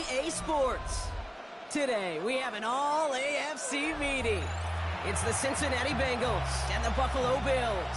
EA Sports. Today, we have an all-AFC meeting. It's the Cincinnati Bengals and the Buffalo Bills.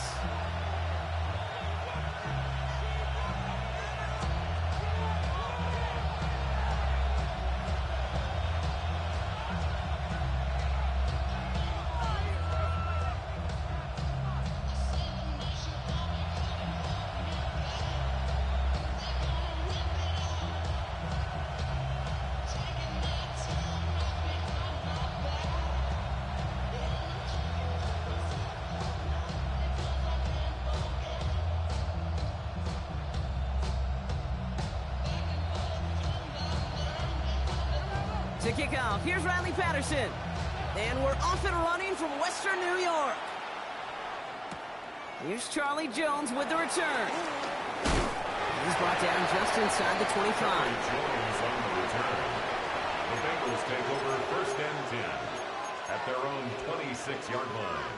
To kick off, here's Riley Patterson. And we're off and running from Western New York. Here's Charlie Jones with the return. He's brought down just inside the 25. Jones on the return. The Bengals take over 1st and 10 at their own 26-yard line.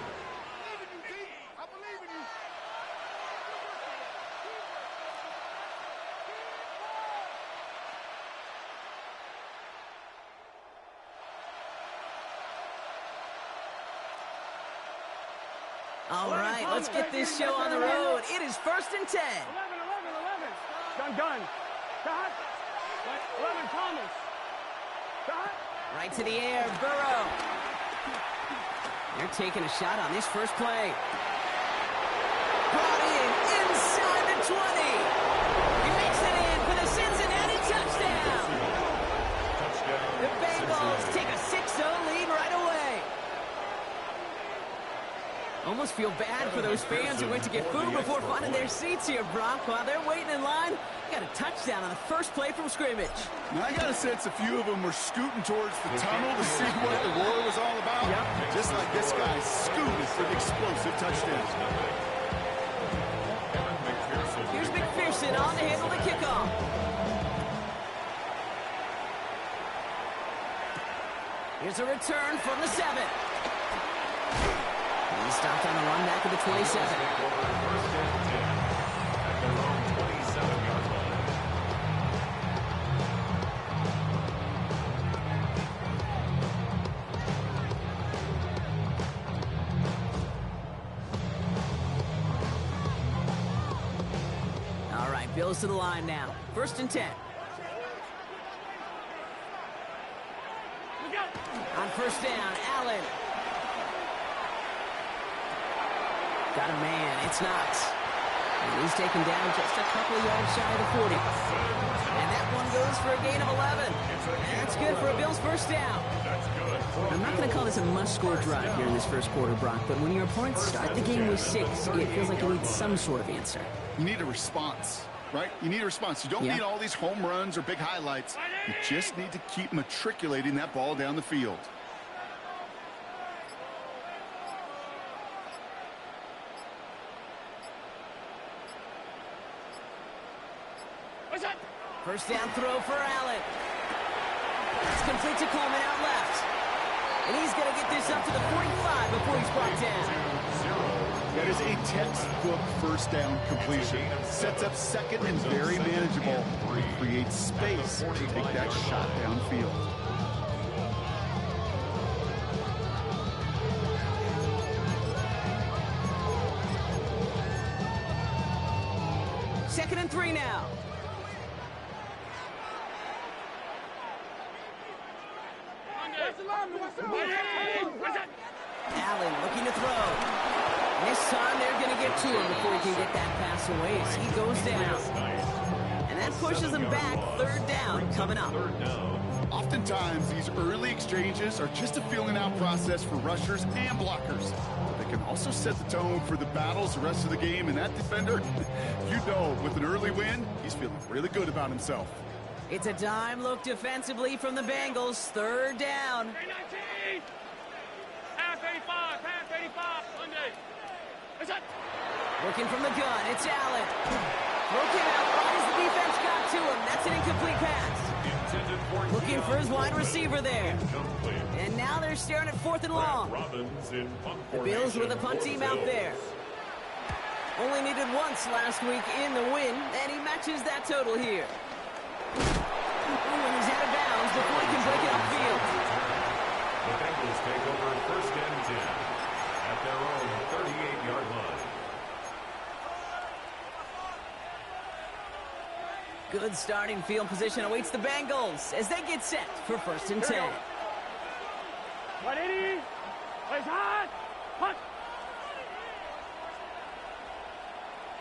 All right, let's get this show on the road. It is 1st and 10. 11. Done. Stop. 11, Thomas. Stop. Right to the air, Burrow. They're taking a shot on this first play. Brought in inside the 20. He makes it in for the Cincinnati touchdown. The Bengals take a 6-0 lead right away. Almost feel bad for those fans who went to get food before finding their seats here, Brock. While they're waiting in line, got a touchdown on the first play from scrimmage. Now, I got a sense a few of them were scooting towards the tunnel to see what the roar was all about. Yep. Just like this guy scooted for the explosive touchdown. Here's McPherson on to handle the kickoff. Here's a return from the 7. He stopped on the run back at the 27. All right, Bills to the line now. 1st and 10. On 1st down, Allen. Got a man, it's Knox. And he's taken down just a couple of yards shy of the 40. And that one goes for a gain of 11. And that's good for a Bills 1st down. I'm not going to call this a must-score drive here in this first quarter, Brock, but when your opponents start the game with 6, it feels like you need some sort of answer. You need a response, right? You need a response. You don't need all these home runs or big highlights. You just need to keep matriculating that ball down the field. First down throw for Allen. It's complete to Coleman out left. And he's going to get this up to the 45 before he's brought down. That is a textbook 1st down completion. Sets up 2nd and very manageable. Creates space to take that shot downfield. Second and 3 now. Allen looking to throw. And this time they're going to get to him before he can get that pass away as he goes down. And that pushes him back. 3rd down coming up. Oftentimes, these early exchanges are just a filling out process for rushers and blockers. But they can also set the tone for the battles the rest of the game. And that defender, you know, with an early win, he's feeling really good about himself. It's a dime look defensively from the Bengals. 3rd down. Pass 85. Looking from the gun, it's Allen. Broken out right as the defense got to him. That's an incomplete pass. Looking for his wide receiver there. And now they're staring at 4th and long. The Bills with a punt team out there. Only needed once last week in the win, and he matches that total here. Ooh, and he's had it back. Good starting field position awaits the Bengals as they get set for 1st and 10. 180. Plays hot. Hot.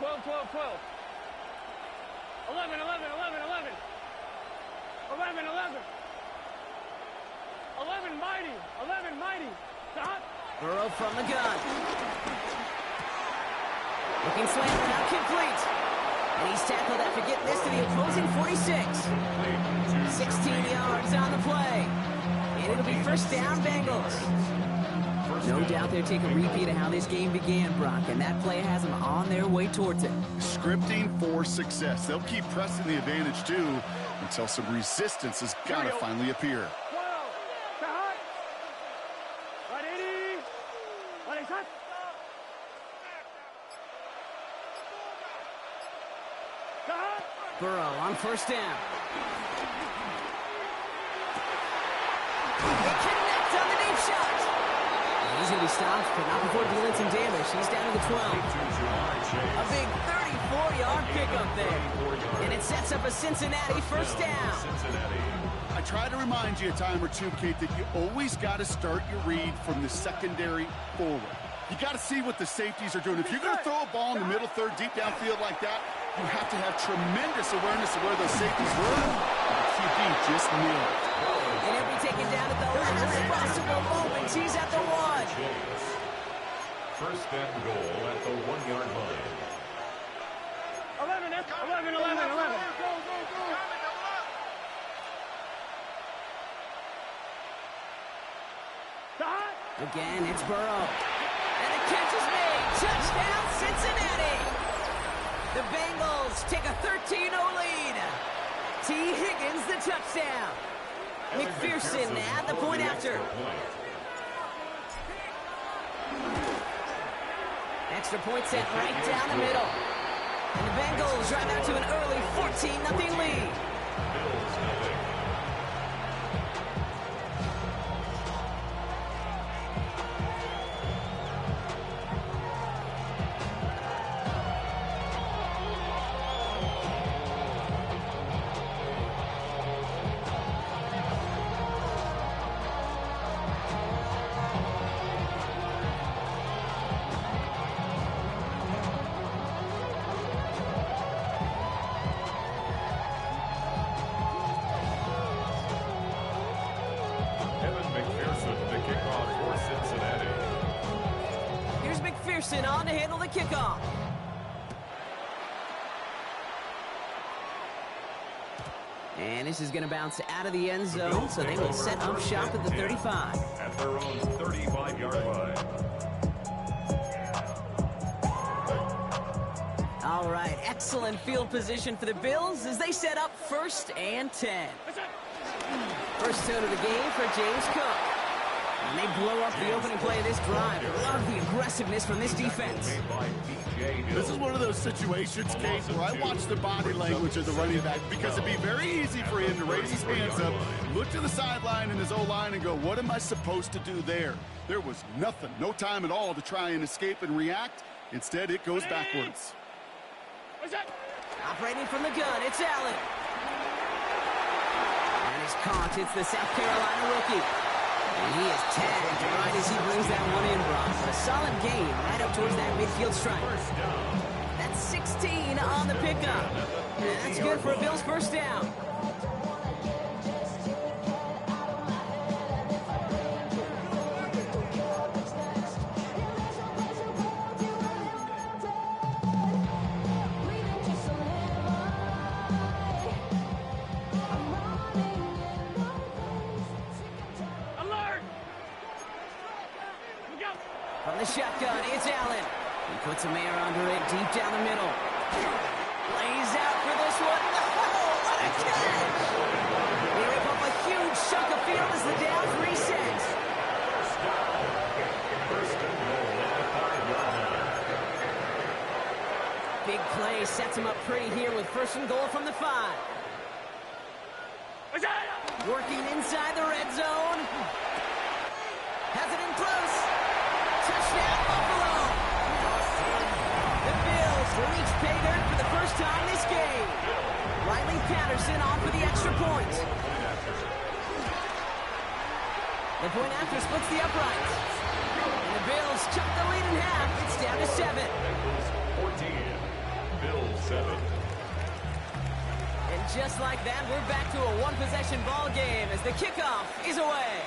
12, 12, 12. 11, 11, 11, 11. 11, 11. 11 mighty. 11 mighty. Stop. Burrow from the gun. Looking slant, not complete. And he's tackled after getting this to the opposing 46. 16 yards on the play. And it'll be 1st down, Bengals. No doubt they'll take a repeat of how this game began, Brock, and that play has them on their way towards it. Scripting for success. They'll keep pressing the advantage, too, until some resistance has got to finally appear. 12. Stop. 180. 180. Stop. Stop. Burrow on 1st down. They connect on the deep shot. He's going to be stopped, but not before dealing some damage. He's down to the 12. A big 34-yard pickup there. And it sets up a Cincinnati 1st down. I try to remind you a time or two, Kate, that you always got to start your read from the secondary forward. You got to see what the safeties are doing. If you're going to throw a ball in the middle third, deep downfield like that, you have to have tremendous awareness of where those safeties were. The QB just nailed it. And he'll be taken down at the last possible moment. He's at the 1. 1st and goal at the 1-yard line. 11, 11, 11, 11. Stop. Again, it's Burrow. And the catch is made. Touchdown, Cincinnati. The Bengals take a 13-0 lead. T. Higgins, the touchdown. McPherson at the point after. Extra point set right down the middle. And the Bengals drive out to an early 14-0 lead. On to handle the kickoff. And this is going to bounce out of the end zone, so they will set up shop at the 35. At their own 35-yard line. All right, excellent field position for the Bills as they set up 1st and 10. First tone of the game for James Cook. And they blow up the opening play of this drive. Love the aggressiveness from this defense. This is one of those situations, Kate, where I watch the body language of the running back because it'd be very easy for him to raise his hands up, look to the sideline in his O-line and go, what am I supposed to do there? There was nothing, no time at all to try and escape and react. Instead, it goes backwards. Operating from the gun, it's Allen. And he's caught. It's the South Carolina rookie. And he is tagged right as he brings that one in, Brock. But a solid gain right up towards that midfield stripe. That's 16 on the pickup. And that's good for a Bills 1st down. From the shotgun, it's Allen. He puts some air under it, deep down the middle. Lays out for this one. Oh, what a catch! They rip up a huge chunk of field as the Downs resets. Big play sets him up pretty here with 1st and goal from the 5. Working inside the red zone. Has it in close. Touchdown, Buffalo! The Bills reach pay dirt for the 1st time this game. Riley Patterson on for the extra point. The point after splits the uprights. And the Bills chop the lead in half. It's down to 7. Bengals 14, Bills 7. And just like that, we're back to a one-possession ball game as the kickoff is away.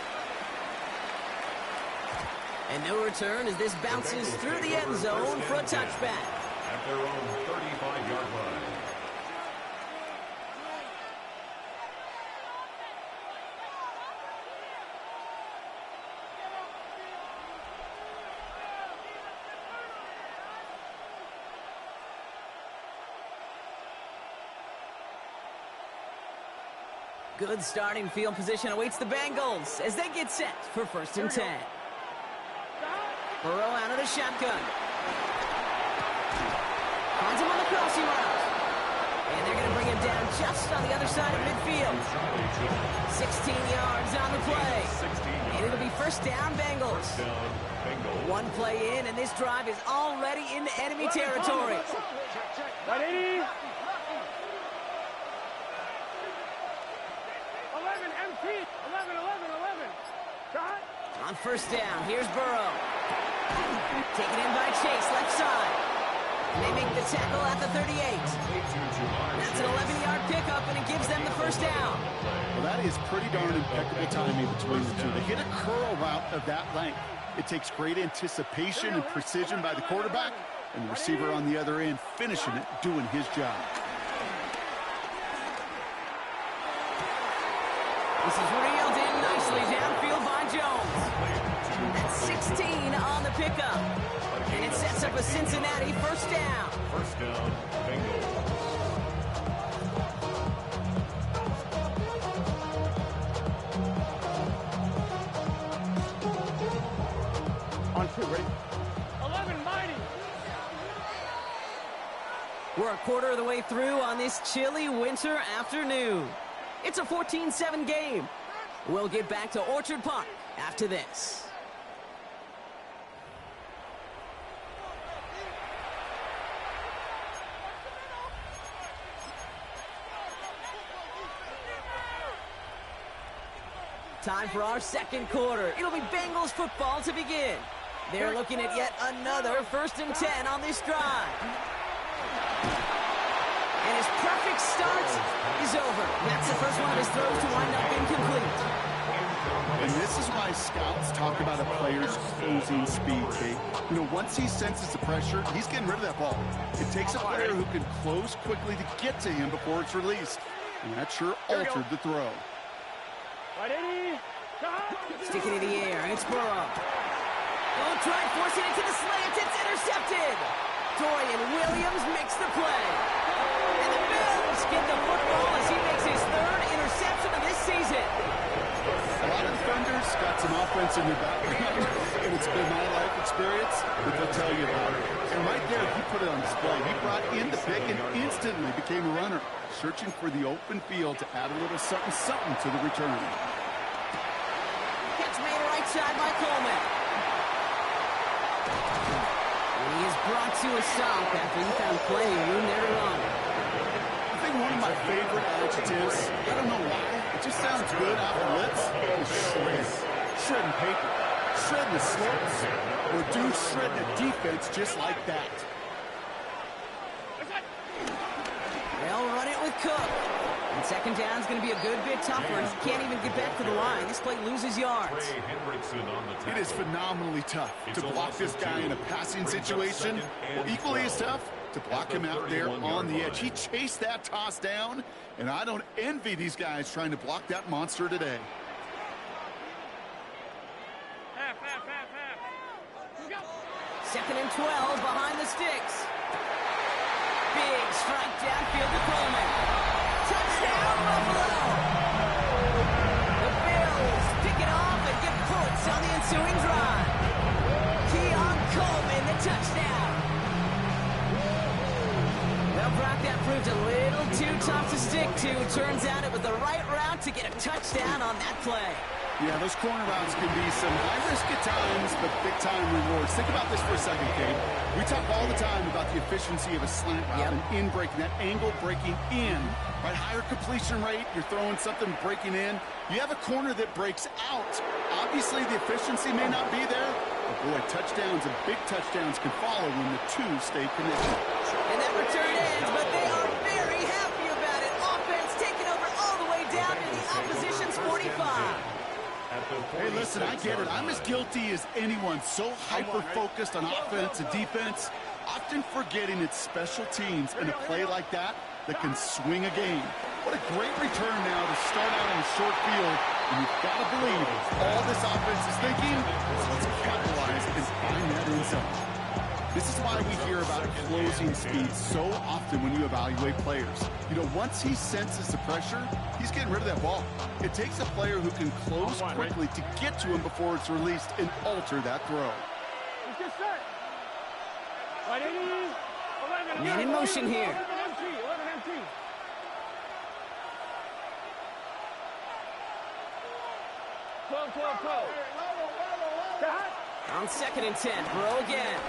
And no return as this bounces through the end zone for a touchback. At their own 35-yard line. Good starting field position awaits the Bengals as they get set for 1st and 10. Burrow out of the shotgun. Finds him on the crossing route. And they're going to bring him down just on the other side of midfield. 16 yards on the play. And it'll be 1st down, Bengals. One play in, and this drive is already into enemy territory. Ready? 11, empty. 11. Shot. On 1st down, here's Burrow. Taken in by Chase, left side. And they make the tackle at the 38. That's an 11-yard pickup, and it gives them the 1st down. Well, that is pretty darn impeccable timing between the two. They hit a curl route of that length. It takes great anticipation and precision by the quarterback, and the receiver on the other end finishing it, doing his job. This is reeled in nicely downfield by Jones. That's 16 on the pickup. And it sets up a Cincinnati 1st down. 1st down, Bengals. On 2, ready? 11, mighty. We're a quarter of the way through on this chilly winter afternoon. It's a 14-7 game. We'll get back to Orchard Park after this. Time for our 2nd quarter. It'll be Bengals football to begin. They're looking at yet another 1st and 10 on this drive. And his perfect start is over. That's the first one of his throws to wind up incomplete. And this is why scouts talk about a player's closing speed, Kate. You know, once he senses the pressure, he's getting rid of that ball. It takes a player who can close quickly to get to him before it's released. And that sure altered the throw. Ready? Shot. Sticking in the air, and it's Burrow. Oh, try forcing it to the slant. It's intercepted. Dorian Williams makes the play. And the Bills get the football as he makes his 3rd interception of this season. A lot of defenders got some offense in their background, and it's been my life experience that they'll tell you about it. And right there, he put it on display. He brought in the pick and instantly became a runner, searching for the open field to add a little something to the return. Catch made right side by Coleman. And he is brought to a stop after he found plenty of room there to run. I think one of my favorite adjectives, I don't know why, it just sounds good off the lips, is shred. Shredding paper, shredding the slopes, or do shredding a defense just like that. They'll run it with Cook. And 2nd down is going to be a good bit tougher. He can't even get back to the line. This play loses yards. It is phenomenally tough to block this guy in a passing situation. Well, equally as tough to block him out there on the edge. He chased that toss down, and I don't envy these guys trying to block that monster today. Half. 2nd and 12 behind the sticks. Big strike downfield to Coleman. Touchdown, Buffalo! The Bills pick it off and get points on the ensuing drive. Keon Coleman, the touchdown. Well, Brock, that proved a little too tough to stick to. Turns out it was the right route to get a touchdown on that play. Yeah, those corner routes can be some high risk at times, but big time rewards. Think about this for a second, Kate. We talk all the time about the efficiency of a slant route and in breaking, that angle breaking in. Right, higher completion rate, you're throwing something breaking in. You have a corner that breaks out. Obviously, the efficiency may not be there, but boy, touchdowns and big touchdowns can follow when the two stay connected. And that return ends, but they are very happy about it. Offense taking over all the way down to the opposition's 45. Hey, listen, I get it. I'm as guilty as anyone. So hyper-focused on offense and defense, often forgetting it's special teams in a play like that can swing a game. What a great return now to start out in a short field. And you've got to believe all this offense is thinking is let's capitalize and find that end zone. This is why we hear about closing speed so often when you evaluate players. You know, once he senses the pressure, he's getting rid of that ball. It takes a player who can close quickly to get to him before it's released and alter that throw. Man in motion here. 11 MT. On 2nd and 10, Burrow again.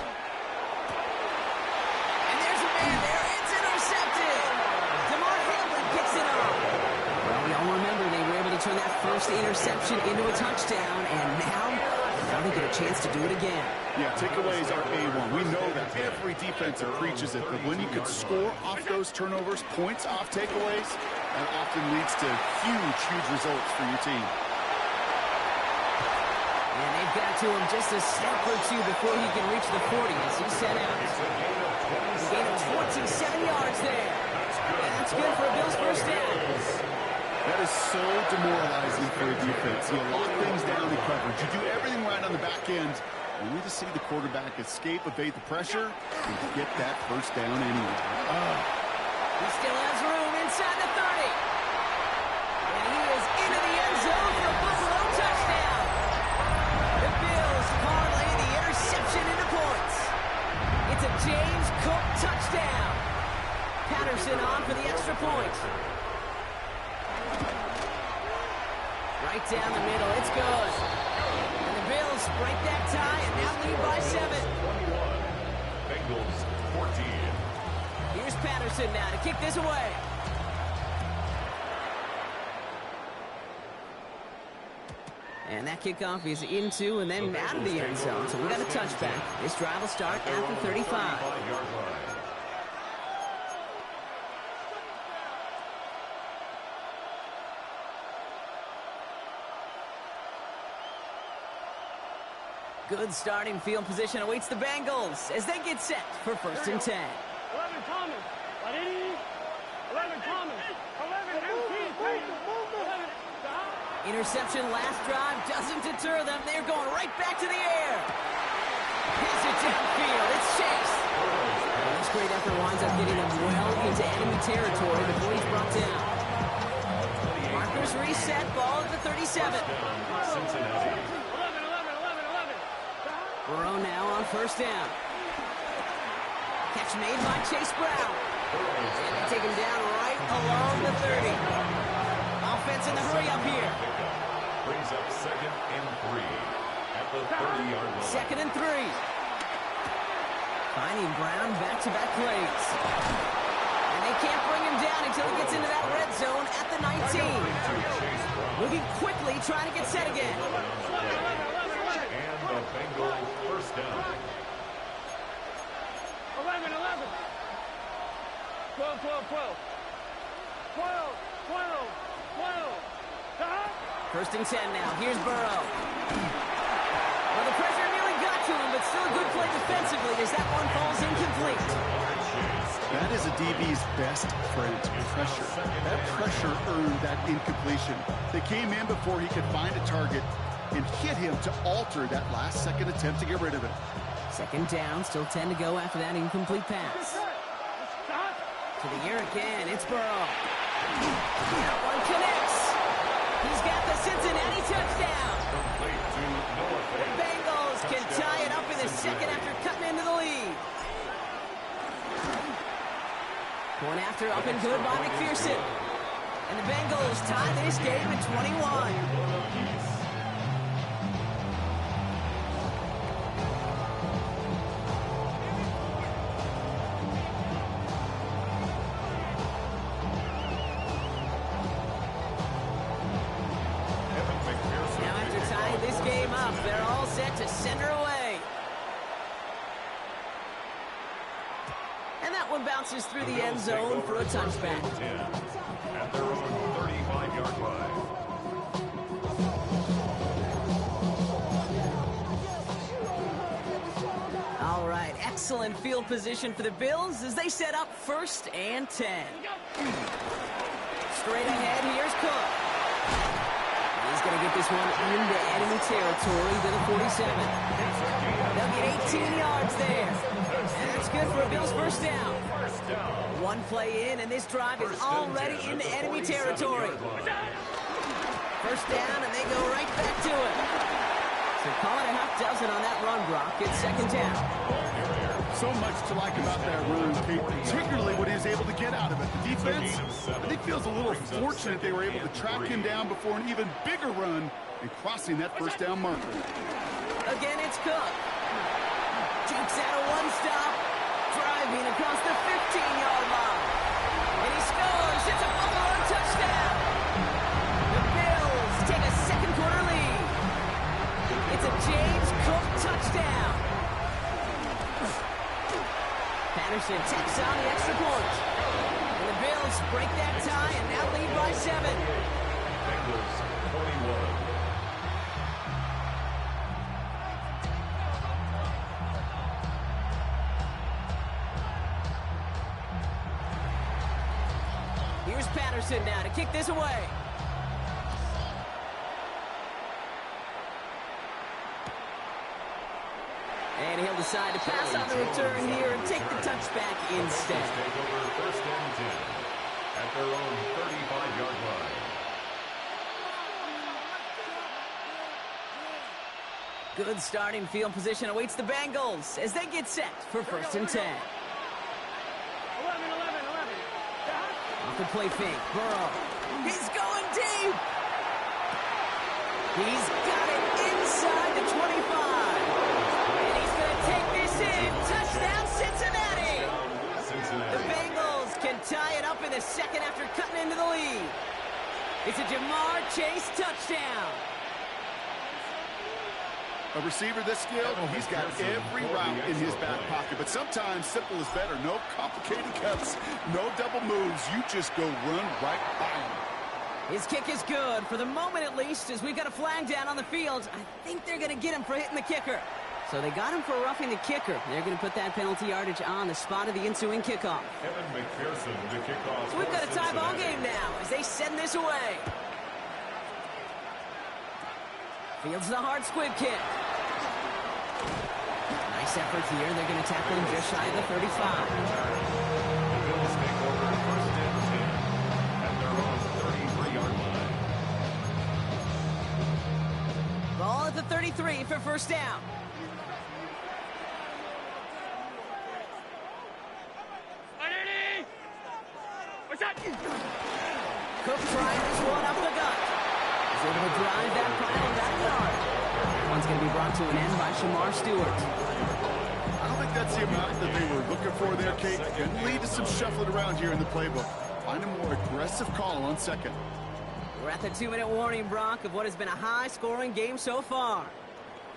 And there's a man there. It's intercepted. DeMar Hamlin picks it up. Well, we all remember they were able to turn that first interception into a touchdown, and now they get a chance to do it again. Yeah, takeaways are A1. We know that every defense preaches it, but when you can score off those turnovers, points off takeaways, that often leads to huge results for your team. And they've got to him just a step or two before he can reach the 40 as he set out. A gain of 27 yards there. And that's good for a Bills first down. That is so demoralizing for a defense. You lock things down in coverage. You do everything right on the back end, only to see the quarterback escape, evade the pressure, and get that first down anyway. He still has room inside the 30. And he is into the end zone for a Buffalo touchdown. The Bills parlay the interception into points. It's a James Cook touchdown. Patterson on for the extra point. Right down the middle, it's good. And the Bills break that tie and now lead by 7. 21. Bengals 14. Here's Patterson now to kick this away. And that kickoff is into and then out of the end zone. So we got a touchback. This drive will start at the 35. Good starting field position awaits the Bengals as they get set for 1st and 10. 11 Thomas. 11 Thomas. 11 MT. 11. Interception last drive doesn't deter them. They're going right back to the air. Hits it downfield. It's Chase. And this great effort winds up getting him well into enemy territory before he's brought down. Markers reset. Ball at the 37. Cincinnati. Burrow now on 1st down. Catch made by Chase Brown. And they take him down right along the 30. Offense in the hurry up here. Brings up 2nd and 3 at the 30-yard line. 2nd and 3. Finding Brown back-to-back plays. And they can't bring him down until he gets into that red zone at the 19. Moving quickly, trying to get set again. And the Bengals first down. 11. 12. 1st and 10 now. Here's Burrow. Well, the pressure nearly got to him, but still a good play defensively as that one falls incomplete. That is a DB's best friend, pressure. That pressure earned that incompletion. They came in before he could find a target and hit him to alter that last-second attempt to get rid of it. 2nd down, still 10 to go after that incomplete pass. To the air again, it's Burrow. That one connects. He's got the Cincinnati touchdown. The Bengals can tie it up in the 2nd after cutting into the lead. Point after up and good by McPherson. And the Bengals tie this game at 21. him up. They're all set to send her away. And that one bounces through the end zone for a touchback. At their own 35-yard line. All right, excellent field position for the Bills as they set up 1st and 10. Straight ahead, here's Cook. He's going to get this one into enemy territory to the 47. They'll get 18 yards there. And that's good for a Bills first down. One play in, and this drive is already into enemy territory. First down, and they go right back to it. So call it a half dozen on that run, Brock. It's 2nd down. So much to like about that run, Kate, particularly what he was able to get out of it. The defense, I think, feels a little fortunate they were able to track him down before an even bigger run and crossing that first down marker. Again, it's Cook. Takes out a one-stop, driving across the 15-yard line. And he scores. It's a Buffalo touchdown. The Bills take a second-quarter lead. It's a James Cook touchdown. Patterson takes on the extra point. And the Bills break that tie and now lead by 7. Bengals 21. Here's Patterson now to kick this away. And he'll decide to pass on the return here and take the touchback instead. Take over 1st and 10 at their own 35-yard line. Good starting field position awaits the Bengals as they get set for 1st and 10. 11. Off the play fake, Burrow. He's going deep. He's got it inside the 25. And he's going to take this in. Touchdown, Cincinnati. The Bengals can tie it up in the second after cutting into the lead. It's a Jamar Chase touchdown. A receiver this skilled, he's got every route in his back pocket. But sometimes simple is better. No complicated cuts, no double moves. You just go run right by him. His kick is good, for the moment at least, as we've got a flag down on the field. I think they're going to get him for hitting the kicker. So they got him for roughing the kicker. They're going to put that penalty yardage on the spot of the ensuing kickoff. Kevin McPherson to kick off. So we've got a tie ball game now as they send this away. Fields the hard squib kick. Nice effort here. They're going to tackle him just shy of the 35. The Bills take over 1st and 10 at their own 33-yard line. Ball at the 33 for 1st down. Cook trying this one up the gut. He's able to drive that final backyard. One's going to be brought to an end by Shamar Stewart. I don't think that's the amount that they were looking for there, Kate. Can lead to some shuffling around here in the playbook. Find a more aggressive call on 2nd. We're at the 2-minute warning, Brock, of what has been a high-scoring game so far.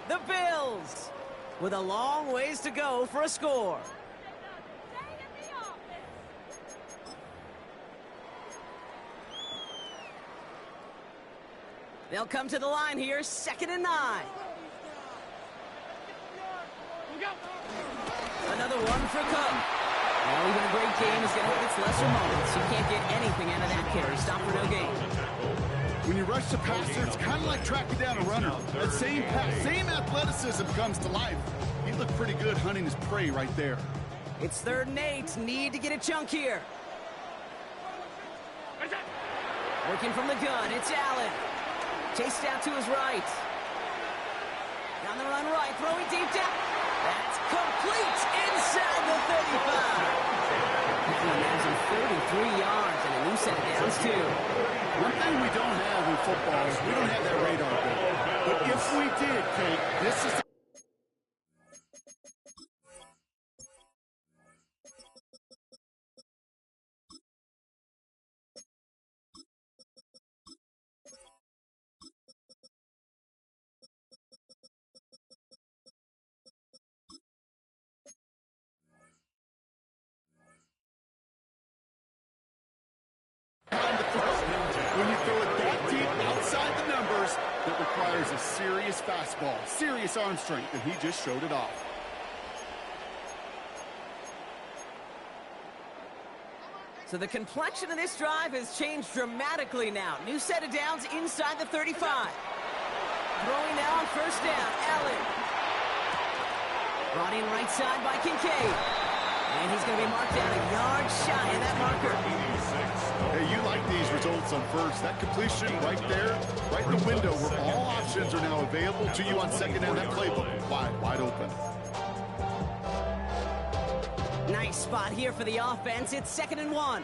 The Bills with a long ways to go for a score. They'll come to the line here, 2nd and 9. Another one for Cook. Well, even a great game is going to have its lesser moments. You can't get anything out of that carry. Stop for no gain. When you rush the passer, it's kind of like tracking down a runner. That same pass, same athleticism comes to life. He looked pretty good hunting his prey right there. It's 3rd and 8. Need to get a chunk here. Working from the gun, it's Allen. Chased out to his right. Down the run right, throwing deep down. That's complete inside the 35. There's 33 yards and a new set of downs, too. One thing we don't have in football is we don't have that radar gun. But if we did, Kate, this is serious fastball, serious arm strength, and he just showed it off. So the complexion of this drive has changed dramatically now. New set of downs inside the 35. Throwing now on first down, Allen. Brought in right side by Kincaid. And he's going to be marked down a yard shy of that marker. Hey, you like these results on first. That completion right there, right in the window where all options are now available to you on second down. That playbook wide open. Nice spot here for the offense. It's 2nd and 1.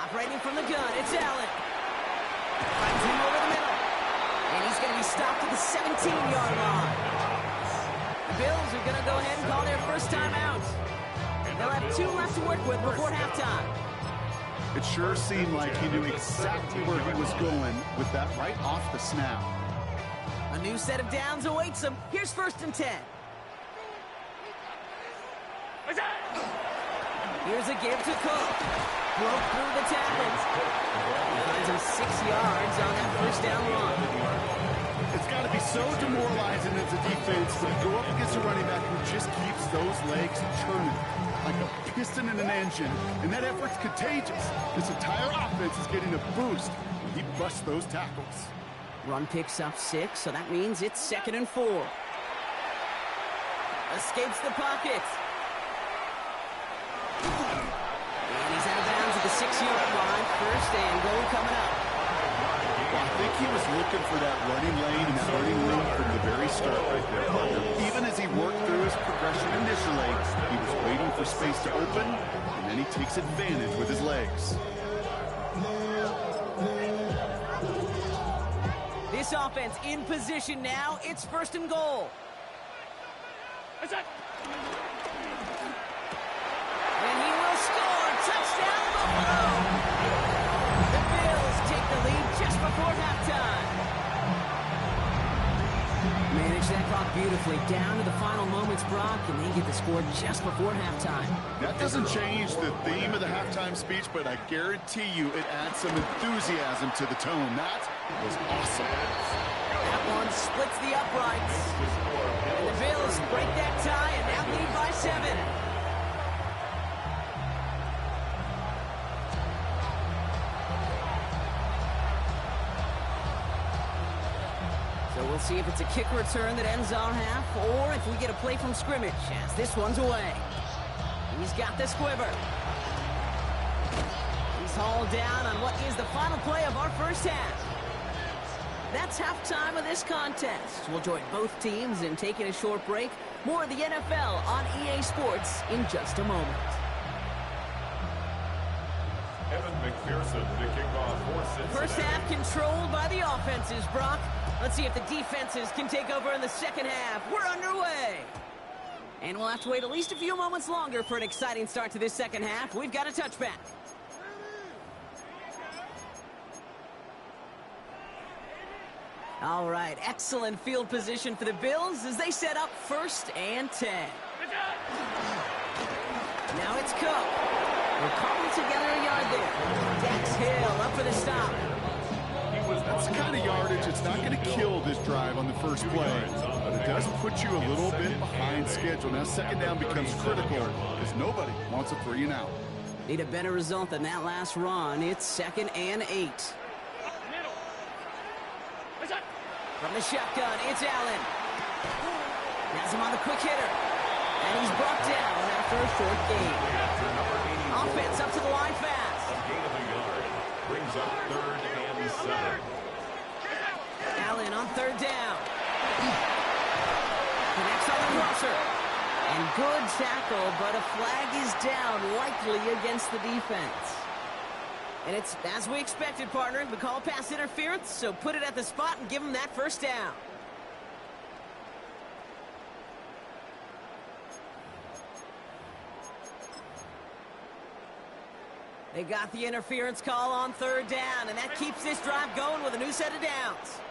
Operating from the gun, it's Allen. Finds him over the middle. And he's going to be stopped at the 17-yard line. The Bills are going to go ahead and call their first timeout. They'll have 2 left to work with before halftime. It sure seemed like he knew exactly where he was going with that right off the snap. A new set of downs awaits him. Here's 1st and 10. Here's a give to Cook. Broke through the tackles. He finds him 6 yards on that first down run. It's got to be so demoralizing as a defense when you go up against a running back who just keeps those legs turning like a piston in an engine, and that effort's contagious. This entire offense is getting a boost when he busts those tackles. Run picks up 6, so that means it's 2nd and 4. Escapes the pocket. And he's out of bounds at the 6-yard line. First and goal coming up. Well, I think he was looking for that running lane and that running room from the very start right there, partner. Even as he worked through his progression initially, he was waiting for space to open, and then he takes advantage with his legs. This offense in position now. It's 1st and goal. And he will score. Touchdown, Buffalo! The Bills take the lead just before halftime. Manage that clock beautifully down to the final moments, Brock, and they get the score just before halftime. That doesn't change the theme of the halftime speech, but I guarantee you it adds some enthusiasm to the tone. That was awesome. That one splits the uprights. And the Bills break that tie and now lead by 7. So we'll see if it's a kick return that ends our half, or if we get a play from scrimmage, as this one's away. He's got the squiver. He's hauled down on what is the final play of our first half. That's halftime of this contest. We'll join both teams in taking a short break. More of the NFL on EA Sports in just a moment. Evan McPherson to kick off for Cincinnati. First half controlled by the offenses, Brock. Let's see if the defenses can take over in the second half. We're underway. And we'll have to wait at least a few moments longer for an exciting start to this second half. We've got a touchback. All right, excellent field position for the Bills as they set up 1st and 10. Now it's Cook. We're cobbled together a yard there. Dax Hill up for the stop. That's the kind of yardage it's not going to kill this drive on the first play, but it does put you a little bit behind schedule. Now second down becomes critical because nobody wants a 3 and out. Need a better result than that last run. It's 2nd and 8. From the shotgun, it's Allen. Has him on the quick hitter. And he's brought down after a short gain. Offense up to the line fast. A gain of a yard. Brings up 3rd and 7. Allen on 3rd down. Connects on the crosser. And good tackle, but a flag is down, likely against the defense. And it's as we expected, partner. We call pass interference, so put it at the spot and give him that first down. They got the interference call on 3rd down, and that keeps this drive going with a new set of downs.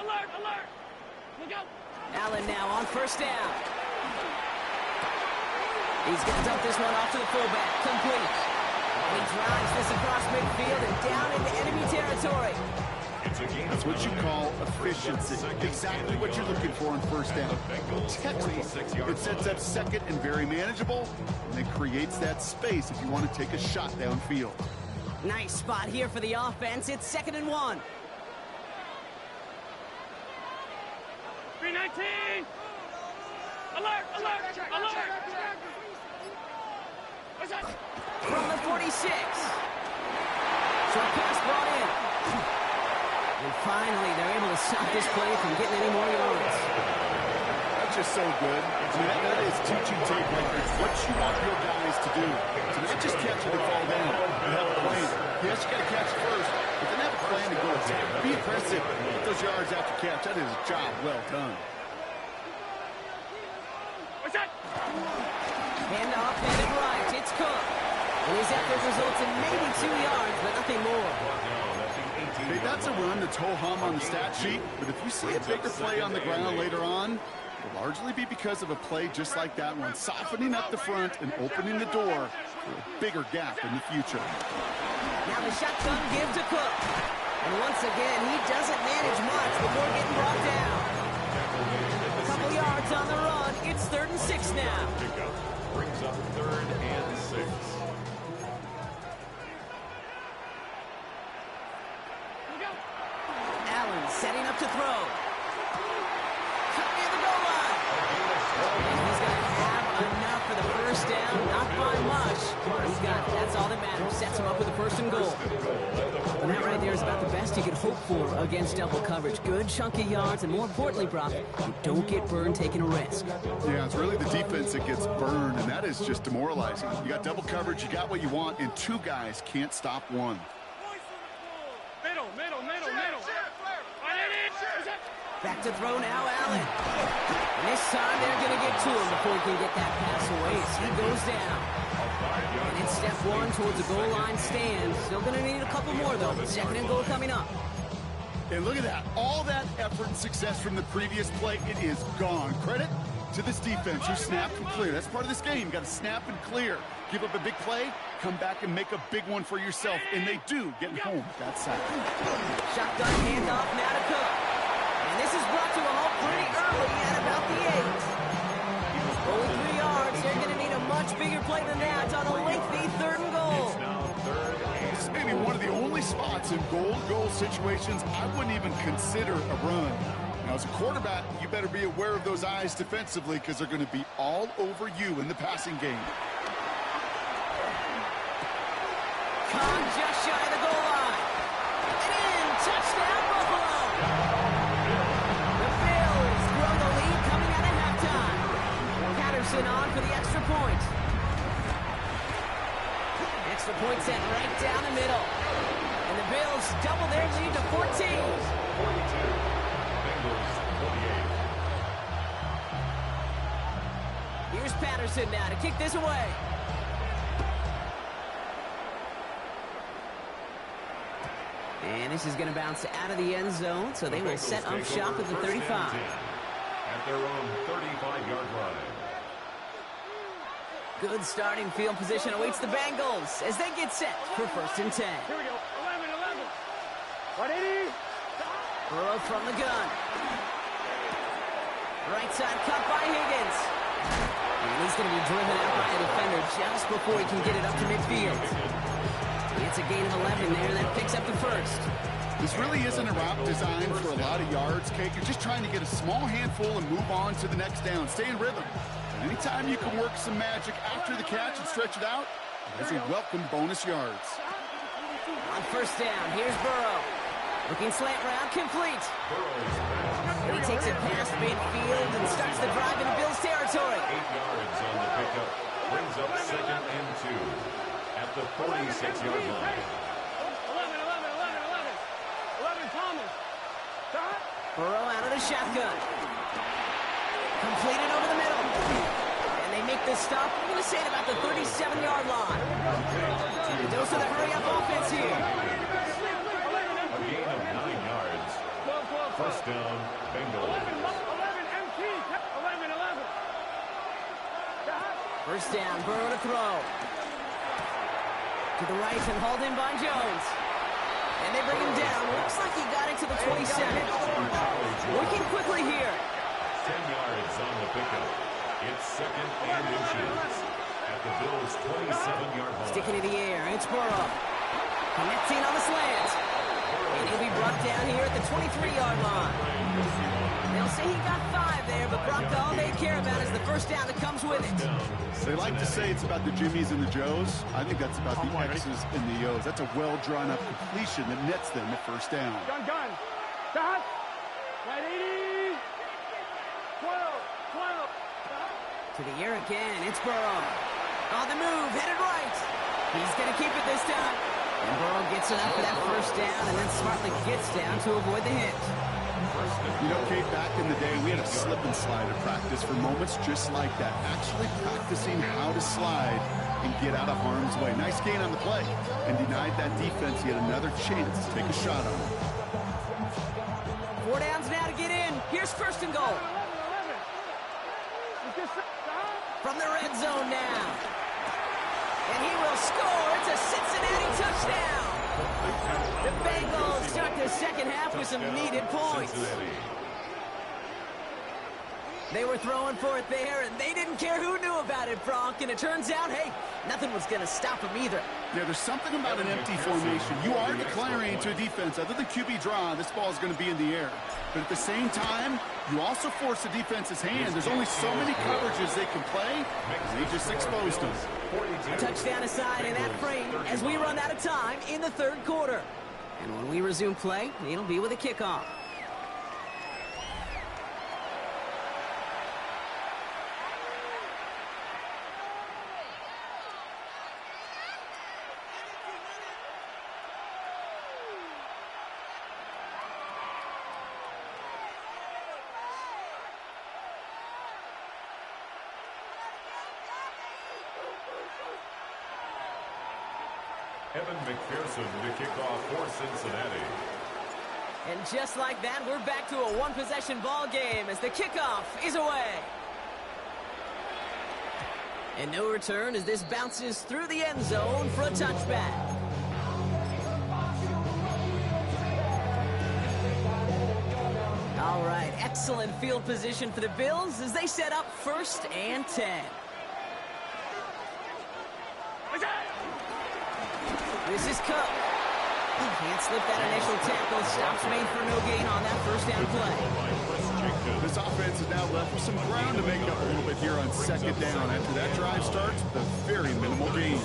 Alert! Alert! Look out! Allen now on first down. He's going to dump this one off to the fullback. Complete. And he drives this across midfield and down into enemy territory. That's what you call efficiency. Exactly what you're looking for on first down. Textbook. It sets up second and very manageable, and it creates that space if you want to take a shot downfield. Nice spot here for the offense. It's 2nd and 1. 319! Alert! Alert! Alert! What's that? From the 46. Short pass brought in. And finally, they're able to stop this play from getting any more yards. That's just so good. That is teaching tape records. What you want your guys to do. So not just catch it and fall down. You have a plan. Yes, you got to catch it first, but then have a plan to go attack. Be aggressive. Get those yards after catch. That is a job well done. What's that? Hand off, handed right. It's Cook. And his effort results in maybe 2 yards, but nothing more. Hey, that's a run that's ho-hum on the stat sheet, but if you see a bigger play on the ground later on, it'll largely be because of a play just like that one, softening up the front and opening the door for a bigger gap in the future. Now the shotgun give to Cook. And once again, he doesn't manage much before getting brought down. A couple yards on the run. It's 3rd and 6 now. Pickup brings up 3rd and 6. Allen setting up to throw. Cut near the goal line. And he's going to have enough for the first down. Not by much. He's got it. That's all that matters. Sets him up with a 1st and goal. And that right there is about the best you could hope for against double coverage. Good chunky yards, and more importantly, Brock, you don't get burned taking a risk. Yeah, it's really the defense that gets burned, and that is just demoralizing. You got double coverage, you got what you want, and 2 guys can't stop one. Middle, middle, middle, middle. Back to throw now, Allen. And this time they're going to get to him before he can get that pass away as he goes down. And it's step 1 towards the goal line stand. Still going to need a couple more, though. 2nd and goal coming up. And look at that. All that effort and success from the previous play, it is gone. Credit to this defense. You snapped and clear. That's part of this game. You got to snap and clear. Give up a big play, come back and make a big one for yourself. And they do, getting home that side. Shotgun handoff now to Cook. And this is brought to a halt pretty early at about the 8. Only 3 yards. They're going to need a much bigger play than that on a lengthy 3rd and goal. This may be one of the only spots in goal situations I wouldn't even consider a run. Now, as a quarterback, you better be aware of those eyes defensively because they're going to be all over you in the passing game. Con just shy of the goal line. And in, touchdown, Buffalo. The Bills grow the lead coming out of halftime. Patterson on for the extra point. Extra point sent right down the middle. And the Bills double their lead to 14. 42. Bengals 48. Here's Patterson now to kick this away. And this is going to bounce out of the end zone, so they will set up shop at the 35. At their own 35-yard line. Good starting field position awaits the Bengals as they get set for 1st and 10. Here we go. 11. 180. Burrow from the gun. Right side cut by Higgins. And he's going to be driven out by a defender just before he can get it up to midfield. It's a gain of 11 there. That picks up the 1st. This really isn't a route designed for a lot of yards, Kate. You're just trying to get a small handful and move on to the next down. Stay in rhythm. And anytime you can work some magic after the catch and stretch it out, there's a welcome bonus yards. On 1st down, here's Burrow. Looking slant route, complete. And he takes it past midfield and starts the drive into Bills territory. 8 yards on the pickup. Brings up 2nd and 2 at the 46-yard line. 11, Thomas. Burrow out of the shotgun. Completed over the middle. And they make the stop, I'm going to say at about the 37-yard line. Dose of the hurry-up offense here. A gain of 9 yards. First down, Bengals. 11, MT. 11. First down, Burrow to throw. To the right and hauled in by Jones. And they bring him down. Looks like he got it to the 27. Working quickly here. 10 yards on the pickup. It's second and inches at the Bills' 27-yard line. Sticking in the air. It's Burrow. Connecting on the slant. And he'll be brought down here at the 23-yard line. They'll say he got 5 there, but Brock, all they care about is the first down that comes with it. They like to say it's about the Jimmies and the Joes. I think that's about the X's and the O's. That's a well-drawn-up completion that nets them the first down. Gun. Stop. Right 80. 12. To the air again. It's Burrow. On the move. Headed right. He's going to keep it this time. And Burrow gets enough for that first down and then smartly gets down to avoid the hit. You know, Kate, back in the day, we had a slip and slide at practice for moments just like that. Actually practicing how to slide and get out of harm's way. Nice gain on the play. And denied that defense yet another chance to take a shot on him. 4 downs now to get in. Here's first and goal. 11. From the red zone now. And he will score. It's a Cincinnati touchdown. The Bengals start the second half with some needed points. They were throwing for it there, and they didn't care who knew about it, Bronk. And it turns out, hey, nothing was going to stop them either. Yeah, there's something about an empty formation. You are declaring to a defense, other than QB draw, this ball is going to be in the air. But at the same time, you also force the defense's hand. There's only so many coverages they can play, and they just exposed them. A touchdown aside in that frame as we run out of time in the third quarter. And when we resume play, it'll be with a kickoff. Evan McPherson to kick off for Cincinnati. And just like that, we're back to a one-possession ball game as the kickoff is away. And no return as this bounces through the end zone for a touchback. All right, excellent field position for the Bills as they set up 1st and 10. This is Cook. He can't slip that initial tackle. Stops made for no gain on that first down play. This offense is now left with some ground to make up a little bit here on second down. After that drive starts with a very minimal gain.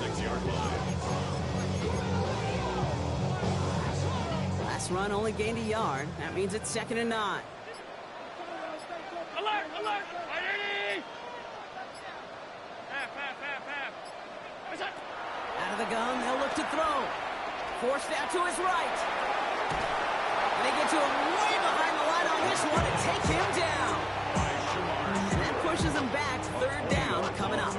Last run only gained a yard. That means it's 2nd and 9. Alert! Ready! Half. Out of the gun, they'll look to throw. Forced out to his right. And they get to him way behind the line on this one and take him down. And that pushes him back. 3rd down coming up.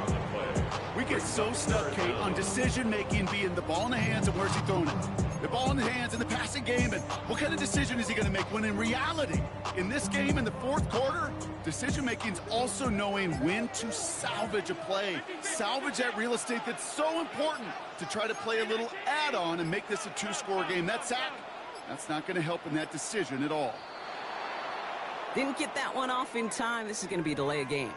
We get so stuck, Kate, on decision-making being the ball in the hands and where's he throwing it. The ball in the hands in the passing game, and what kind of decision is he going to make when in reality, in this game in the 4th quarter, decision-making is also knowing when to salvage a play. Salvage that real estate that's so important to try to play a little add-on and make this a 2-score game. That sack, that's not going to help in that decision at all. Didn't get that one off in time. This is going to be a delay of game.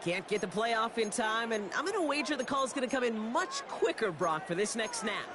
Can't get the play off in time, and I'm going to wager the call is going to come in much quicker, Brock, for this next snap.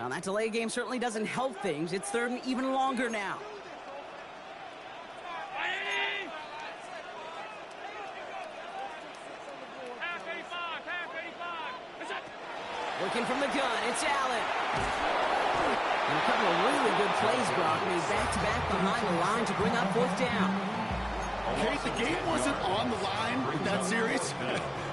Well, that delay game certainly doesn't help things. It's third and even longer now. Looking from the gun, it's Allen. And a couple of really good plays, Brock, made back-to-back behind the line to bring up fourth down. Okay, the game wasn't on the line with that series,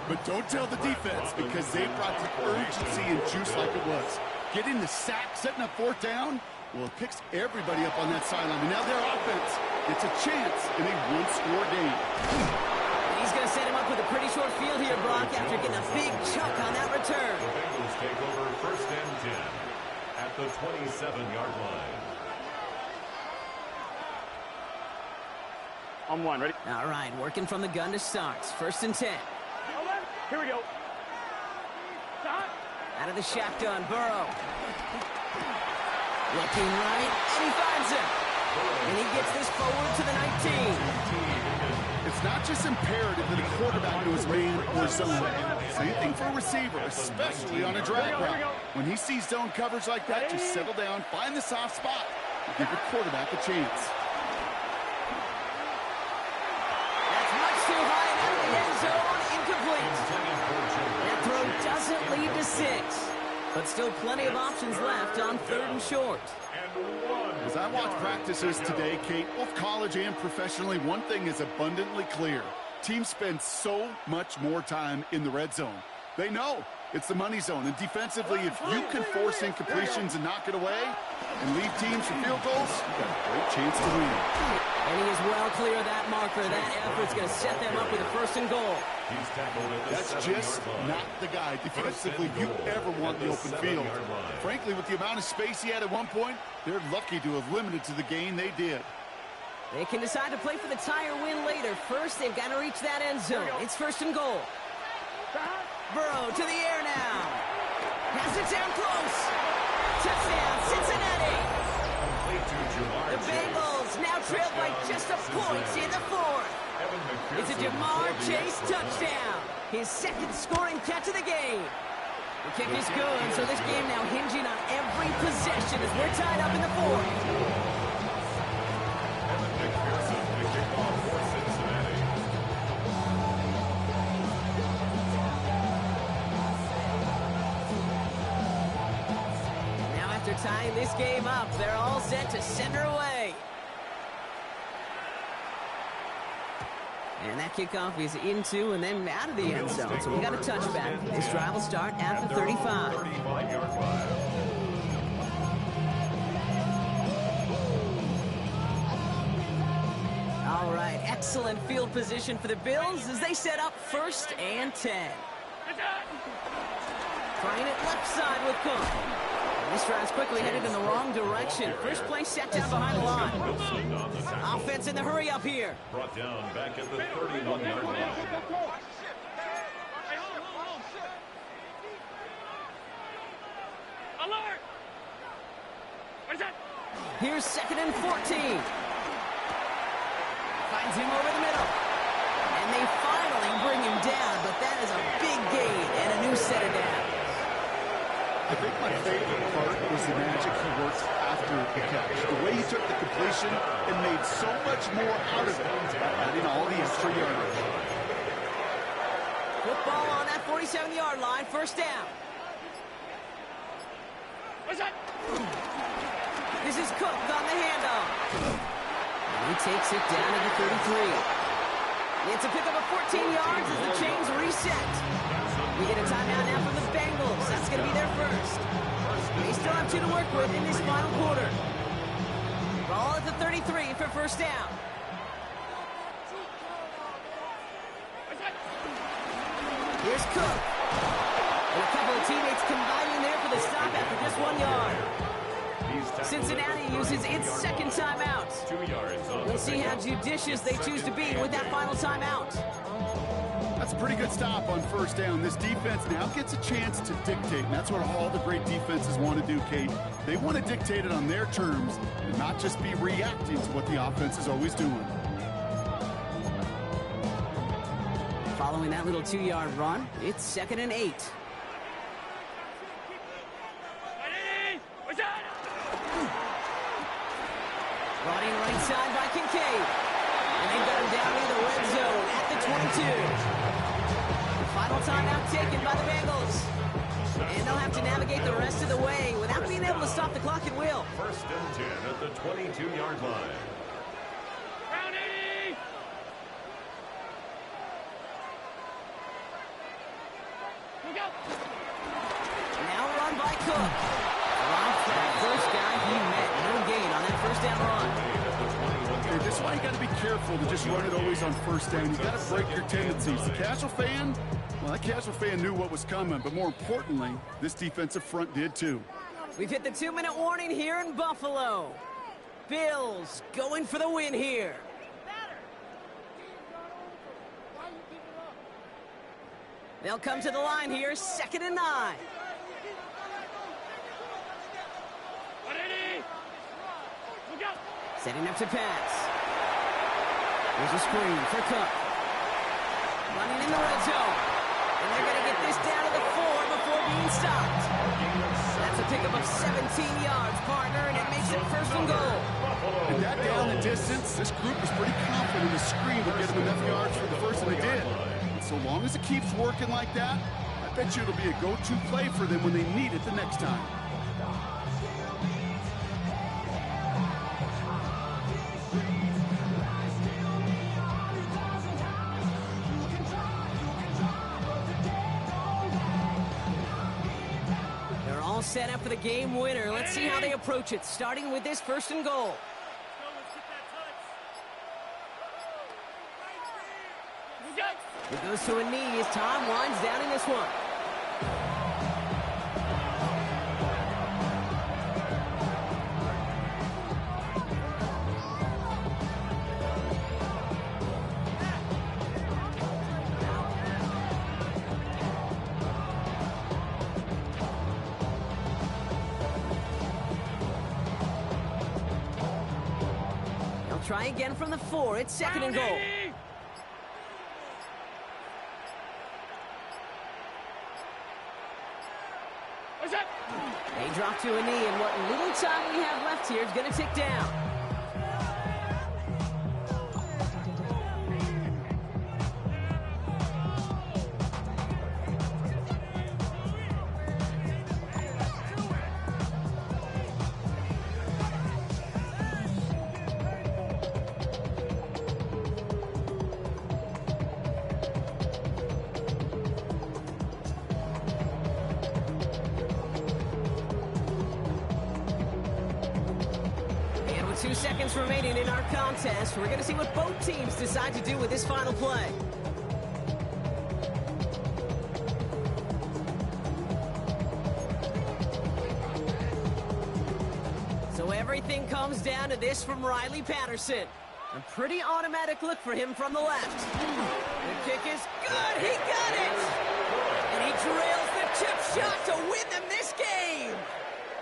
but don't tell the defense because they brought the urgency and juice like it was. Getting the sack, setting up fourth down, well, it picks everybody up on that sideline. And now their offense gets a chance in a one-score game. He's going to set him up with a pretty short field here, Brock, after getting a big chunk on that return. The Bengals take over first and 10 at the 27-yard line. On one, ready? All right, working from the gun to start. First and 10. Here we go. Out of the shotgun, Burrow. Looking right, and he finds him. And he gets this forward to the 19. It's not just imperative that a quarterback knows man or zone. Same thing for a receiver, especially on a drag route. When he sees zone coverage like that, just settle down, find the soft spot, and give your quarterback a chance. That's much too high and out of the end zone, incomplete. That throw doesn't lead to 6. But still plenty of options left on third and short. As I watch practices today, Kate, both college and professionally, one thing is abundantly clear. Teams spend so much more time in the red zone. They know it's the money zone. And defensively, if you can force incompletions and knock it away and leave teams for field goals, you've got a great chance to win. And he is well clear of that marker. That effort's going to set them up with a first and goal. He's tackled at the That's 7-yard just line. not the guy defensively you ever want in the open field. Frankly, with the amount of space he had at one point, they're lucky to have limited to the gain they did. They can decide to play for the tie or win later. First, they've got to reach that end zone. It's first and goal. Burrow to the air now. Has it down close. Touchdown, Cincinnati. The Bengals now trail by just a point in the fourth. It's a Jamar Chase touchdown. His second scoring catch of the game. The kick is good, so this game now hinging on every possession as we're tied up in the fourth. Tying this game up, they're all set to send her away. And that kickoff is into and then out of the end zone, so we got a touchback. This drive will start at the 35. 35-yard line. All right, excellent field position for the Bills as they set up first and 10. Trying it left side with Cook. This drive's quickly headed in the wrong direction. First play set down behind the line. Offense in the hurry up here. Brought down back at the 31-yard line. Alert! What is that? Here's second and 14. Finds him over the middle. And they finally bring him down, but that is a big gain and a new set of downs. I think my favorite part was the magic he worked after the catch. The way he took the completion and made so much more out of it, adding all the extra yardage. Football on that 47-yard line, first down. What's that? This is Cook on the handoff. And he takes it down to the 33. It's a pickup of 14 yards as the chains reset. We get a timeout now from the Bengals. That's going to be their first. They still have 2 to work with in this final quarter. Ball at the 33 for first down. Here's Cook. And a couple of teammates combining there for the stop after just 1 yard. Cincinnati uses its second timeout. 2 yards on We'll see how judicious they choose to be with that final timeout. That's a pretty good stop on first down. This defense now gets a chance to dictate, and that's what all the great defenses want to do, Kate. They want to dictate it on their terms and not just be reacting to what the offense is always doing. Following that little 2-yard run, it's second and 8. and 2. Final timeout taken by the Bengals. And they'll have to navigate the rest of the way without being able to stop the clock at will. First and 10 at the 22-yard line. Round 80. Look out. Now run by Cook. Drops that first guy he met. No gain on that first down run. Hey, this is why you got to be careful to just run it always on first down. You got to break your tendencies. The casual fan, well, that casual fan knew what was coming, but more importantly, this defensive front did too. We've hit the 2-minute warning here in Buffalo. Bills going for the win here. They'll come to the line here, 2nd and 9. 180. Look out. Setting up to pass. Here's a screen for Cook. Running in the red zone. And they're going to get this down to the 4 before being stopped. That's a pickup of 17 yards, partner, and it makes it 1st and goal. And that down the distance, this group was pretty confident the screen would get them enough yards for the first, and they did. And so long as it keeps working like that, I bet you it'll be a go-to play for them when they need it the next time. Set up for the game winner. Let's see how they approach it, starting with this 1st and goal. It goes to a knee as Tom winds down in this one. Try again from the 4. It's 2nd and goal. What's up? They drop to a knee, and what little time we have left here is going to tick down. With 2 seconds remaining in our contest, we're going to see what both teams decide to do with this final play. So everything comes down to this from Riley Patterson. A pretty automatic look for him from the left. The kick is good. He got it. And he drills the chip shot to win them this game.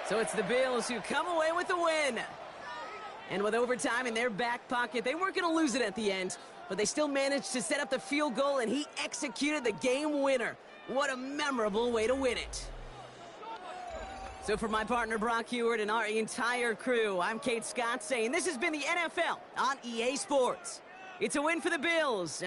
So it's the Bills who come away with the win. And with overtime in their back pocket, they weren't going to lose it at the end, but they still managed to set up the field goal, and he executed the game winner. What a memorable way to win it. So for my partner Brock Huard and our entire crew, I'm Kate Scott saying this has been the NFL on EA Sports. It's a win for the Bills.